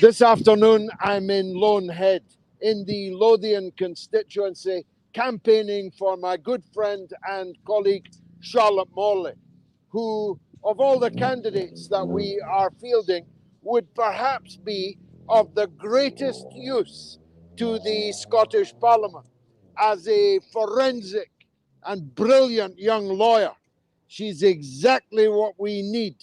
This afternoon, I'm in LOANHEAD in the Lothian constituency, campaigning for my good friend and colleague Charlotte Morley, who, of all the candidates that we are fielding, would perhaps be of the greatest use to the Scottish Parliament. As a forensic and brilliant young lawyer, she's exactly what we need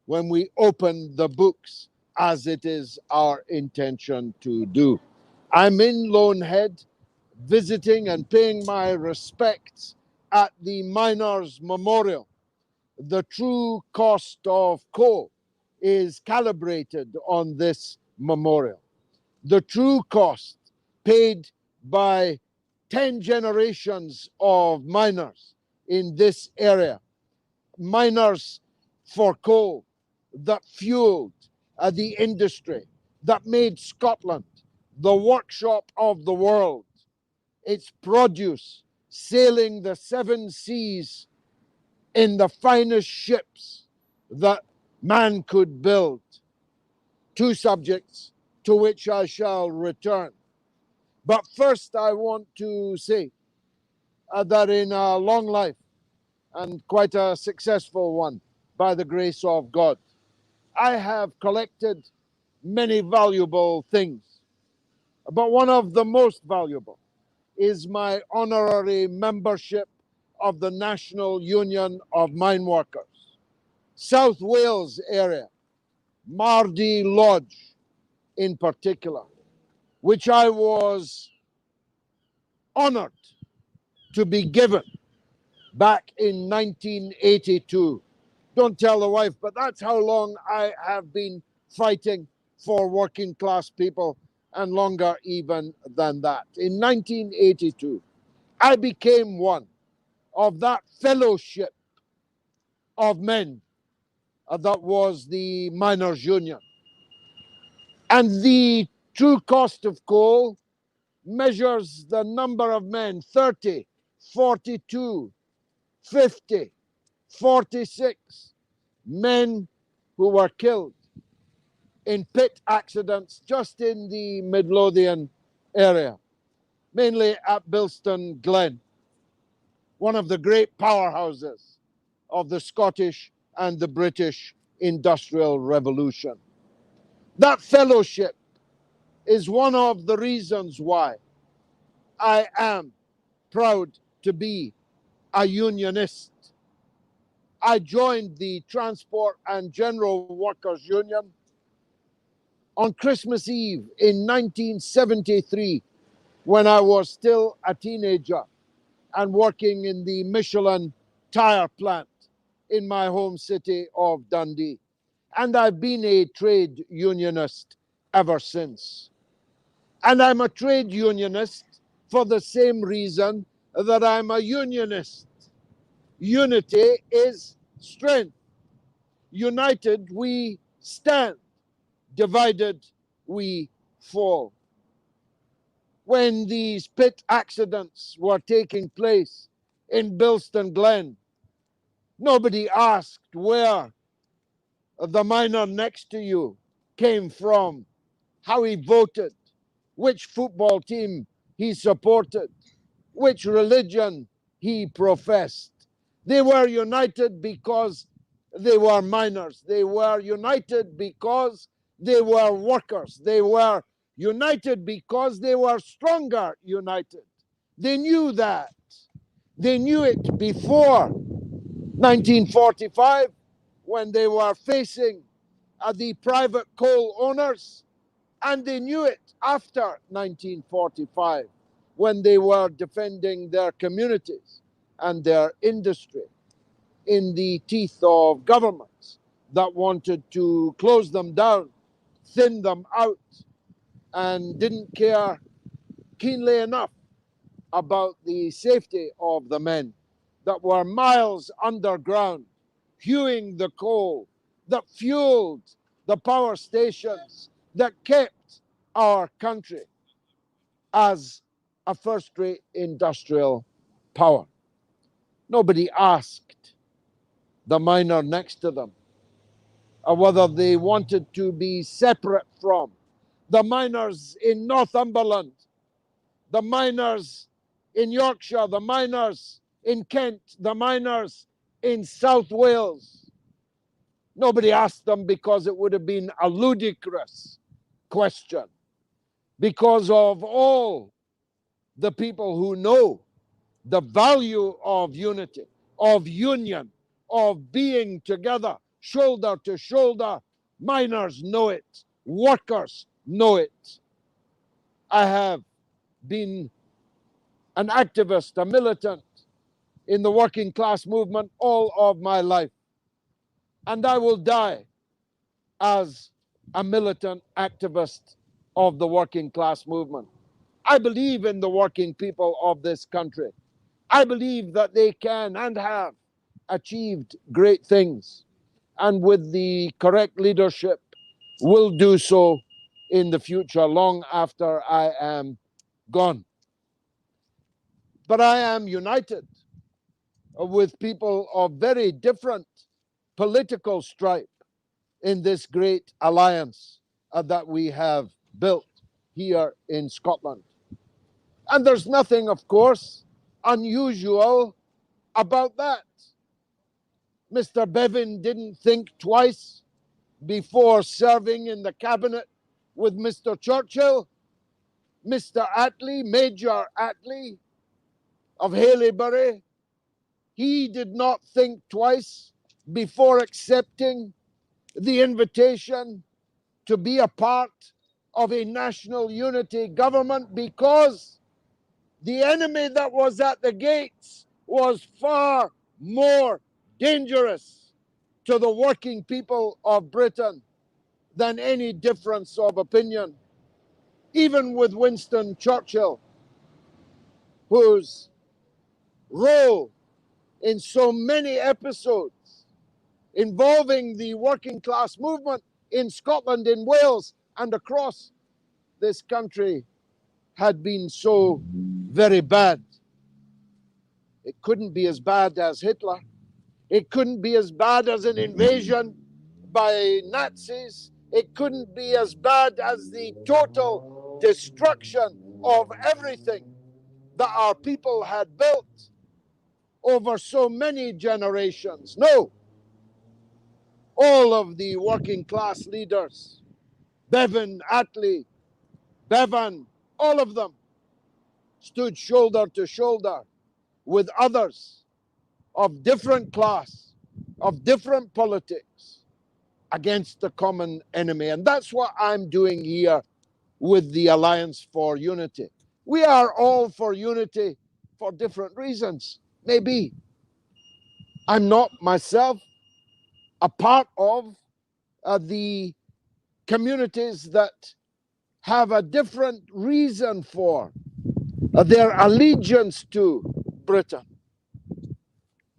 when we open the books, as it is our intention to do. I'm in LOANHEAD, visiting and paying my respects at the Miners' Memorial. The true cost of coal is calibrated on this memorial. The true cost paid by 10 generations of miners in this area, miners for coal, that fueled the industry, that made Scotland the workshop of the world, its produce sailing the seven seas in the finest ships that man could build. Two subjects to which I shall return. But first, I want to say that in a long life, and quite a successful one, by the grace of God, I have collected many valuable things, but one of the most valuable is my honorary membership of the National Union of Mine Workers, South Wales area, Mardy Lodge in particular, which I was honored to be given back in 1982. Don't tell the wife, but that's how long I have been fighting for working class people, and longer even than that. In 1982, I became one of that fellowship of men that was the Miners' Union. And the true cost of coal measures the number of men, 30, 42, 50, 46 men who were killed in pit accidents just in the Midlothian area, mainly at Bilston Glen, one of the great powerhouses of the Scottish and the British Industrial Revolution. That fellowship is one of the reasons why I am proud to be a unionist. I joined the Transport and General Workers Union on Christmas Eve in 1973, when I was still a teenager and working in the Michelin tire plant in my home city of Dundee. And I've been a trade unionist ever since. And I'm a trade unionist for the same reason that I'm a unionist. Unity is strength. United we stand. Divided we fall. When these pit accidents were taking place in Bilston Glen, nobody asked where the miner next to you came from, how he voted, which football team he supported, which religion he professed. They were united because they were miners. They were united because they were workers. They were united because they were stronger united. They knew that. They knew it before 1945, when they were facing the private coal owners, and they knew it after 1945, when they were defending their communities and their industry in the teeth of governments that wanted to close them down, thin them out, and didn't care keenly enough about the safety of the men that were miles underground, hewing the coal, that fueled the power stations, that kept our country as a first-rate industrial power. Nobody asked the miner next to them whether they wanted to be separate from the miners in Northumberland, the miners in Yorkshire, the miners in Kent, the miners in South Wales. Nobody asked them because it would have been a ludicrous question. Because of all the people who know the value of unity, of union, of being together, shoulder to shoulder, miners know it, workers know it. I have been an activist, a militant in the working class movement all of my life. And I will die as a militant activist of the working class movement. I believe in the working people of this country. I believe that they can and have achieved great things, and with the correct leadership will do so in the future, long after I am gone. But I am united with people of very different political stripe in this great alliance that we have built here in Scotland. And there's nothing, of course, unusual about that. Mr. Bevan didn't think twice before serving in the cabinet with Mr. Churchill. Mr. Attlee, Major Attlee of Haileybury, he did not think twice before accepting the invitation to be a part of a national unity government, because the enemy that was at the gates was far more dangerous to the working people of Britain than any difference of opinion. Even with Winston Churchill, whose role in so many episodes involving the working class movement in Scotland, in Wales, and across this country had been so very bad. It couldn't be as bad as Hitler. It couldn't be as bad as an invasion by Nazis. It couldn't be as bad as the total destruction of everything that our people had built over so many generations. No, all of the working class leaders, Bevan, Attlee, Bevan, all of them stood shoulder to shoulder with others of different class, of different politics, against the common enemy. And that's what I'm doing here with the Alliance for Unity. We are all for unity for different reasons, maybe. I'm not myself a part of the communities that have a different reason for their allegiance to Britain.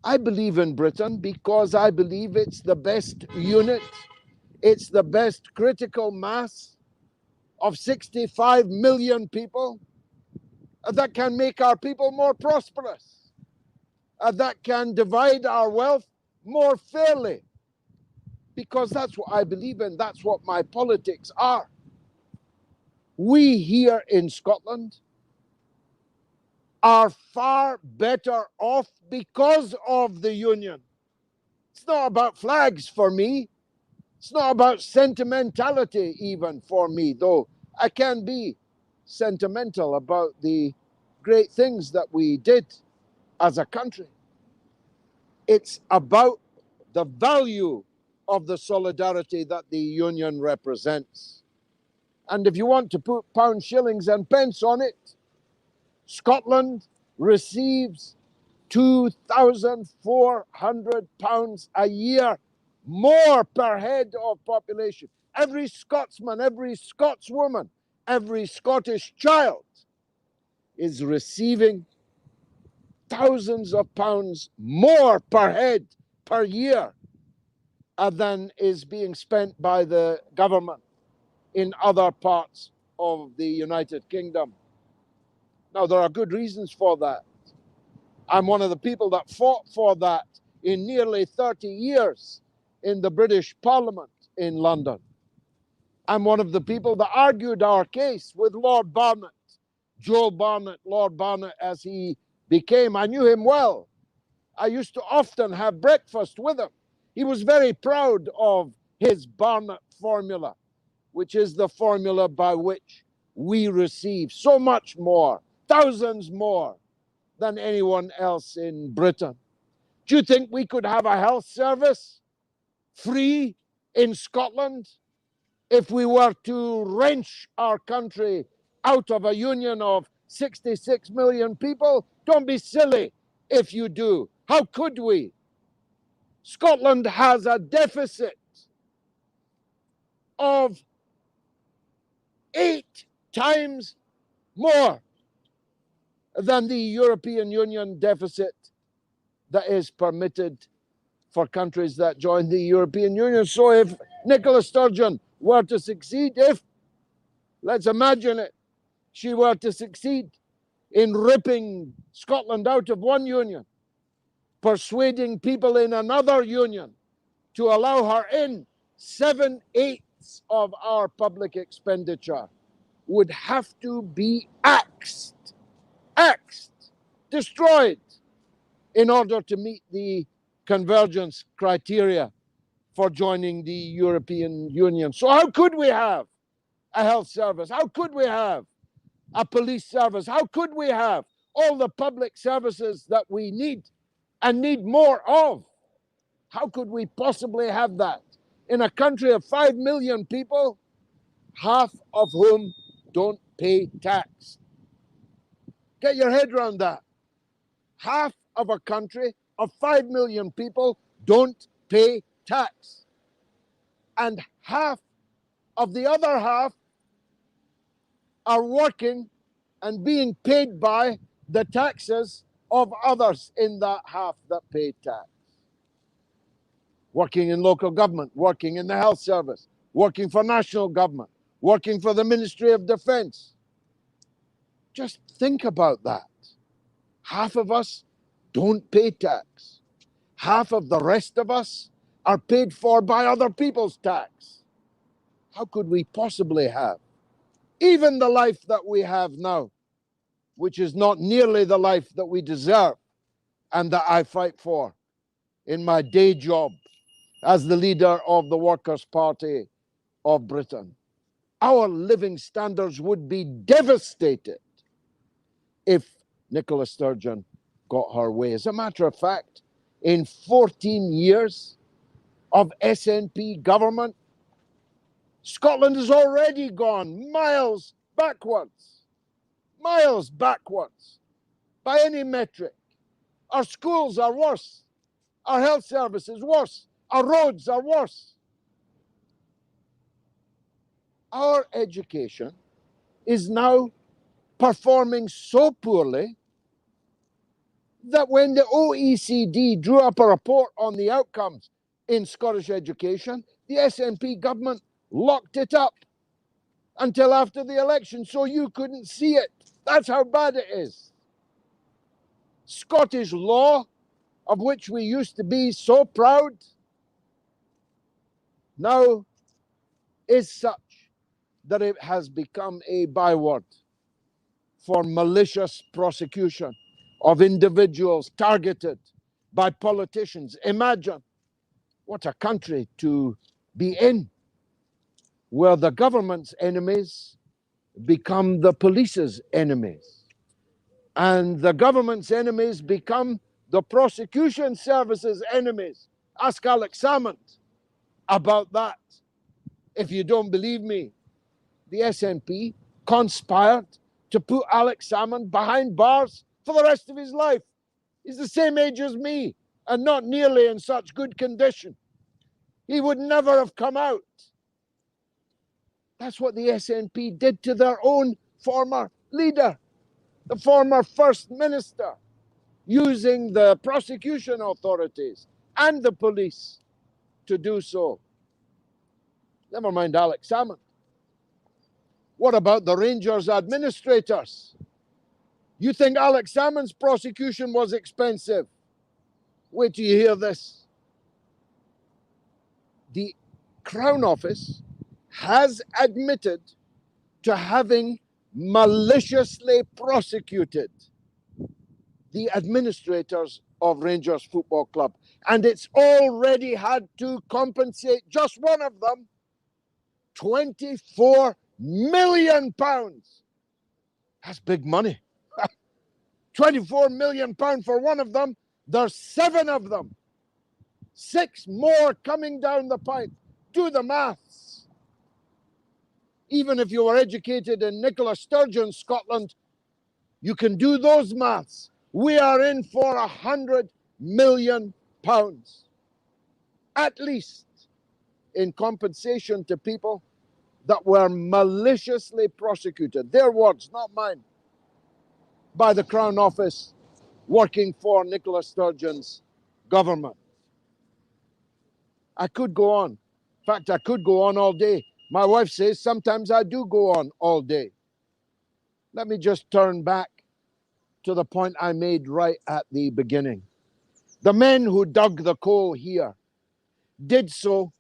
I believe in Britain because I believe it's the best unit, it's the best critical mass of 65 million people that can make our people more prosperous, that can divide our wealth more fairly, because that's what I believe in, that's what my politics are. We here in Scotland are far better off because of the union. It's not about flags for me. It's not about sentimentality even for me, though I can be sentimental about the great things that we did as a country. It's about the value of the solidarity that the union represents. And if you want to put pounds, shillings and pence on it, Scotland receives £2,400 a year more per head of population. Every Scotsman, every Scotswoman, every Scottish child is receiving thousands of pounds more per head per year than is being spent by the government in other parts of the United Kingdom. Now, there are good reasons for that. I'm one of the people that fought for that in nearly 30 years in the British Parliament in London. I'm one of the people that argued our case with Lord Barnett, Joe Barnett, Lord Barnett, as he became. I knew him well. I used to often have breakfast with him. He was very proud of his Barnett formula, which is the formula by which we receive so much more, thousands more, than anyone else in Britain. Do you think we could have a health service free in Scotland if we were to wrench our country out of a union of 66 million people? Don't be silly if you do. How could we? Scotland has a deficit of 8 times more than the European Union deficit that is permitted for countries that join the European Union. So if Nicola Sturgeon were to succeed, let's imagine it, she were to succeed in ripping Scotland out of one union, persuading people in another union to allow her in, 7/8 of our public expenditure would have to be axed, destroyed, in order to meet the convergence criteria for joining the European Union. So how could we have a health service? How could we have a police service? How could we have all the public services that we need and need more of? How could we possibly have that in a country of 5 million people, half of whom don't pay tax? Get your head around that. Half of a country of 5 million people don't pay tax. And half of the other half are working and being paid by the taxes of others in that half that pay tax. Working in local government, working in the health service, working for national government, working for the Ministry of Defence. Just think about that. Half of us don't pay tax. Half of the rest of us are paid for by other people's tax. How could we possibly have even the life that we have now, which is not nearly the life that we deserve and that I fight for in my day job as the leader of the Workers' Party of Britain? Our living standards would be devastated if Nicola Sturgeon got her way. As a matter of fact, in 14 years of SNP government, Scotland has already gone miles backwards by any metric. Our schools are worse. Our health service is worse. Our roads are worse. Our education is now performing so poorly that when the OECD drew up a report on the outcomes in Scottish education, the SNP government locked it up until after the election so you couldn't see it. That's how bad it is. Scottish law, of which we used to be so proud, now is such that it has become a byword for malicious prosecution of individuals targeted by politicians. Imagine what a country to be in, where the government's enemies become the police's enemies, and the government's enemies become the prosecution service's enemies. Ask Alex Salmond about that. If you don't believe me, the SNP conspired to put Alex Salmond behind bars for the rest of his life. He's the same age as me and not nearly in such good condition. He would never have come out. That's what the SNP did to their own former leader, the former First Minister, using the prosecution authorities and the police to do so. Never mind Alex Salmond. What about the Rangers administrators? You think Alex Salmond's prosecution was expensive? Wait till you hear this. The Crown Office has admitted to having maliciously prosecuted the administrators of Rangers Football Club. And it's already had to compensate just one of them £24 million. That's big money. £24 million for one of them. There's 7 of them. 6 more coming down the pipe. Do the maths. Even if you were educated in Nicola Sturgeon, Scotland, you can do those maths. We are in for £100 million, at least, in compensation to people that were maliciously prosecuted. Their words, not mine, by the Crown Office working for Nicola Sturgeon's government. I could go on. In fact, I could go on all day. My wife says sometimes I do go on all day. Let me just turn back to the point I made right at the beginning. The men who dug the coal here did so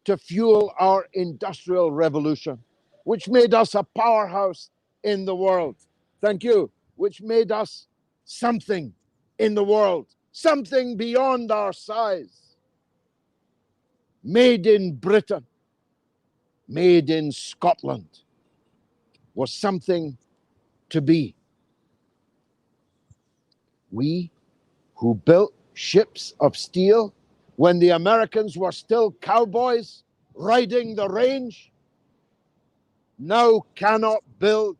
to fuel our industrial revolution, which made us a powerhouse in the world. Thank you. Which made us something in the world, something beyond our size. Made in Britain, made in Scotland, was something to be. We who built ships of steel when the Americans were still cowboys riding the range, now cannot build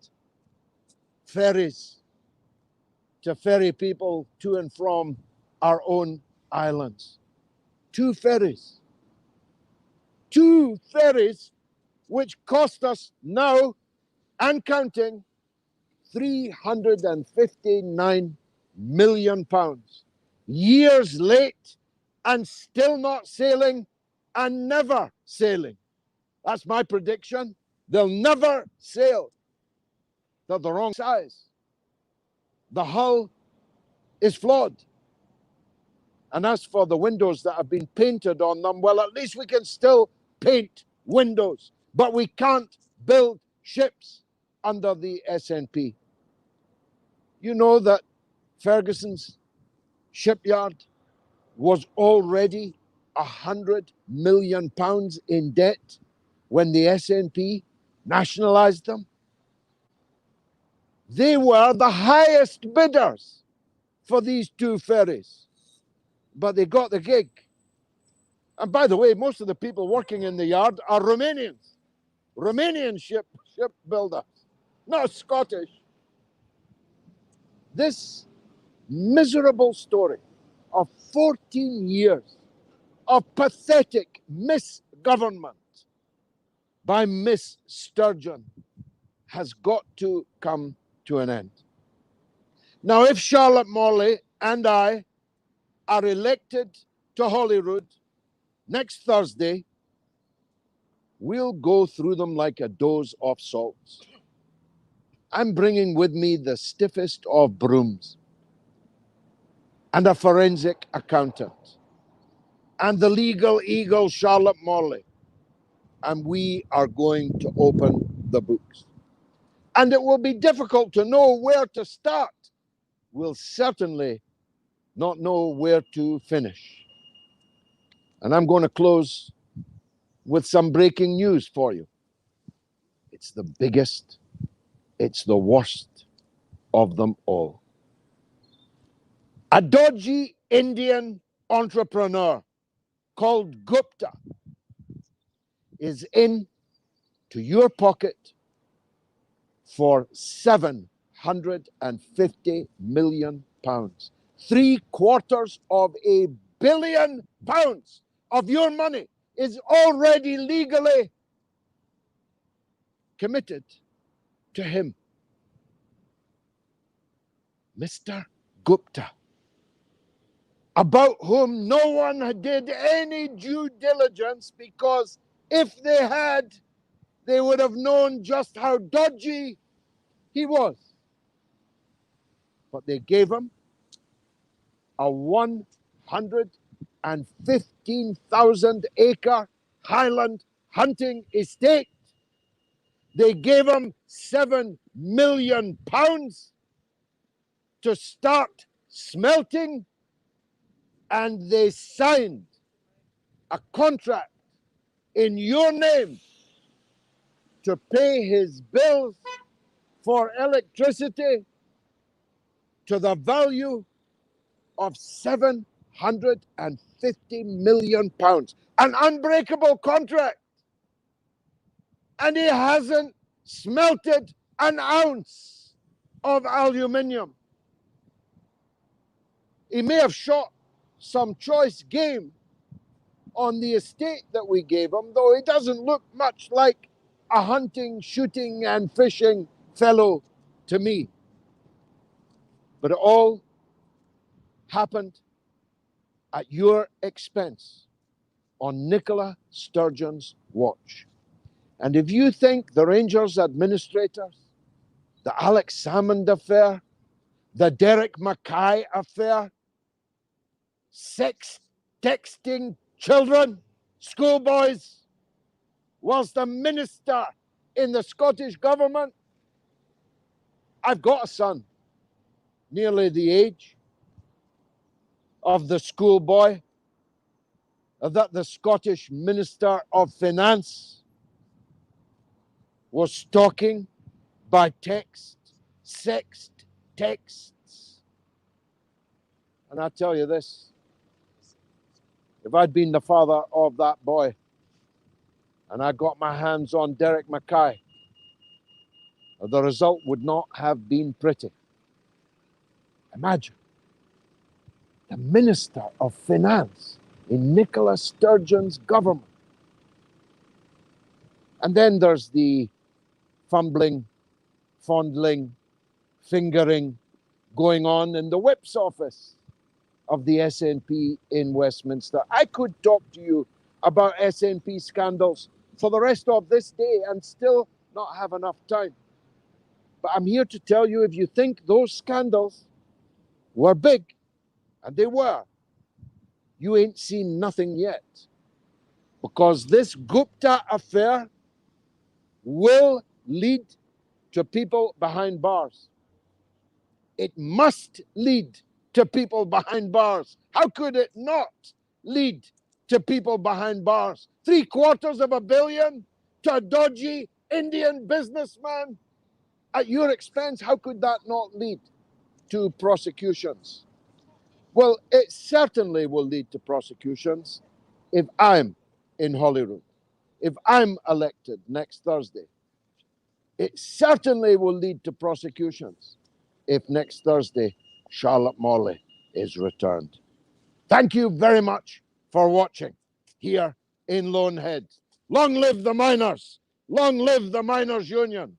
ferries to ferry people to and from our own islands. 2 ferries. 2 ferries which cost us now and counting £359 million. Years late and still not sailing and never sailing. That's my prediction. They'll never sail. They're the wrong size. The hull is flawed. And as for the windows that have been painted on them, well, at least we can still paint windows. But we can't build ships under the SNP. You know that Ferguson's shipyard was already £100 million in debt when the SNP nationalised them. They were the highest bidders for these 2 ferries, but they got the gig. And by the way, most of the people working in the yard are Romanians, Romanian shipbuilders, not Scottish. This miserable story of 14 years of pathetic misgovernment by Miss Sturgeon has got to come to an end. Now, if Charlotte Morley and I are elected to Holyrood next Thursday, we'll go through them like a dose of salts. I'm bringing with me the stiffest of brooms and a forensic accountant and the legal eagle Charlotte Morley, and we are going to open the books. And it will be difficult to know where to start. We'll certainly not know where to finish. And I'm going to close with some breaking news for you. It's the biggest, it's the worst of them all. A dodgy Indian entrepreneur called Gupta is in to your pocket for £750 million. £750 million of your money is already legally committed to him. Mr. Gupta, about whom no one did any due diligence, because if they had, they would have known just how dodgy he was. But they gave him a 115,000 acre Highland hunting estate They gave him £7 million to start smelting, and they signed a contract in your name to pay his bills for electricity to the value of £750 million. An unbreakable contract. And he hasn't smelted an ounce of aluminium. He may have shot some choice game on the estate that we gave him, though he doesn't look much like a hunting, shooting, and fishing fellow to me. But it all happened at your expense on Nicola Sturgeon's watch. And if you think the Rangers administrators, the Alex Salmond affair, the Derek Mackay affair, sex texting children, schoolboys, whilst a minister in the Scottish government, I've got a son, nearly the age of the schoolboy that the Scottish Minister of Finance was stalking by text, sext texts. And I tell you this, if I'd been the father of that boy and I got my hands on Derek Mackay, the result would not have been pretty. Imagine the Minister of Finance in Nicola Sturgeon's government. And then there's the fumbling, fondling, fingering going on in the whip's office of the SNP in Westminster. I could talk to you about SNP scandals for the rest of this day and still not have enough time. But I'm here to tell you, if you think those scandals were big, and they were, you ain't seen nothing yet. Because this Gupta affair will lead to people behind bars. It must lead to people behind bars. How could it not lead to people behind bars? $750 million to a dodgy Indian businessman at your expense. How could that not lead to prosecutions? Well, it certainly will lead to prosecutions if I'm in Holyrood, if I'm elected next Thursday. It certainly will lead to prosecutions if next Thursday Charlotte Morley is returned. Thank you very much for watching here in LOANHEAD. Long live the miners! Long live the Miners' Union!